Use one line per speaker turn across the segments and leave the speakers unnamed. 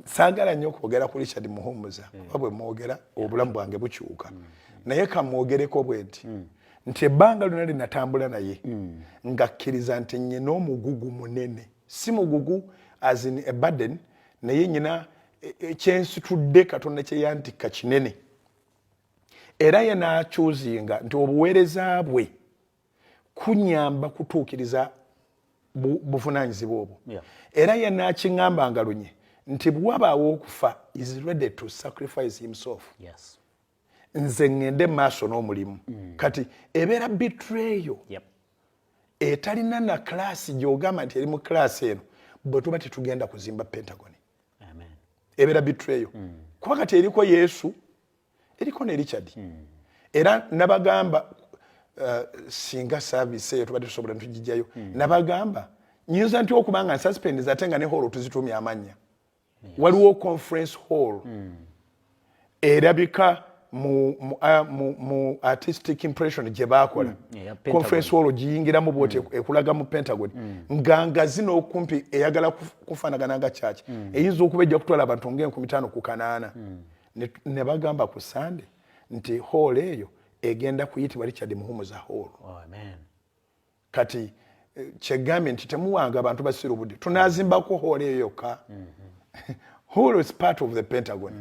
Sagala nnyo kwogera ku Richard Muhumuza wabwe mwogera obulamu bwange bukyuka naye kamwogereko bwenti nti ebbanga lyonna linatambula naye ngakkiriza nti nnyina omugugu munene si mugugu as in a burden naye nnyina kyensitudde Katonda kye yantikka kinene era ye n'akyuzinga nti obuweereza bwe kunyamba kutuukiriza buvunaanyizibwa obwo era ye n'akiŋŋambanga lunye nti bwabaawo okufa is ready to sacrifice himself.
Yes.
Nze ngende maaso n'omulimu. Kati ebeera betrayal. Etalina na class gy'ogamba nti eri mu class eno bwe tuba tetugenda kuzimba Pentagon.
Amen.
Ebeera betrayal. Kuba kati eriko Yesu, eriko ne Richard. Era nabagamba singa service eyo tuba tusobola ntugijjayo. Nabagamba nyinza nti okubanga suspend ate nga ne holo tuzitumya amanya. Waliwo conference hall erabika mu artistic impression gye bakola conference hall giyingiramu bwote ekulaga mu Pentagon nganga zino okumpi eyagala kufanagana nga church eyinza okuba ejja kutwala abantu nga 15 ne bagamba ku Sunday nti hall eyo egenda kuyitibwa Richard Muhumuza hall.
Amen.
Kati kyegambye nti temuwanga abantu basiru budde tunazimbako hall eyo yokka. Hall is part of the Pentagon.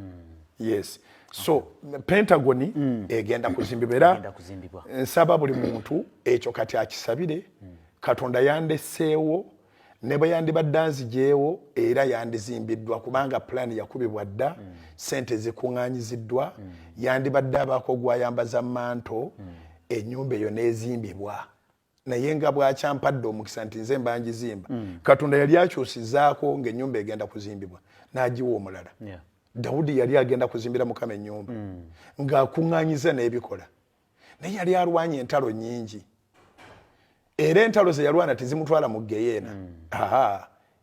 Yes. So Pentagon egenda kuzimbibwa era nsaba buli muntu ekyo kati akisabire Katonda yandeseewo ne bwe yandibadde anzijeewo era yandizimbiddwa kubanga plan yakubibwa dda sente zikuŋŋaanyiziddwa yandibadde abaako gwayambaza manto ennyumba eyo n'ezimbibwa naye nga bwakyampadde omukisa nti nze mbanjizimba Katonda yali akyusizaako ng'ennyumba egenda kuzimbibwa n'agiwa omulala. Dawudi yali agenda kuzimbira Mukama ennyumba ng'akuŋŋaanyiza n'ebikola naye yali alwanye entalo nnyingi era entalo ze yalwana tezimutwala mu Geyeena.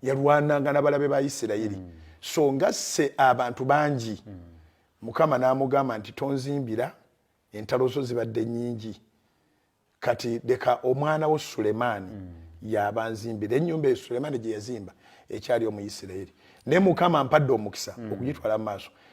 Yalwananga n'abalabe ba Isirayiri. So nga se abantu bangi Mukama n'amugamba nti tonzimbira entalo zo zibadde nnyingi kati leka omwana wo Sulemaani yabanzimbira ennyumba eyo Sulemaani gye yazimba ekyali omu Isirayiri ne Mukama ampadde omukisa okugitwala mu maaso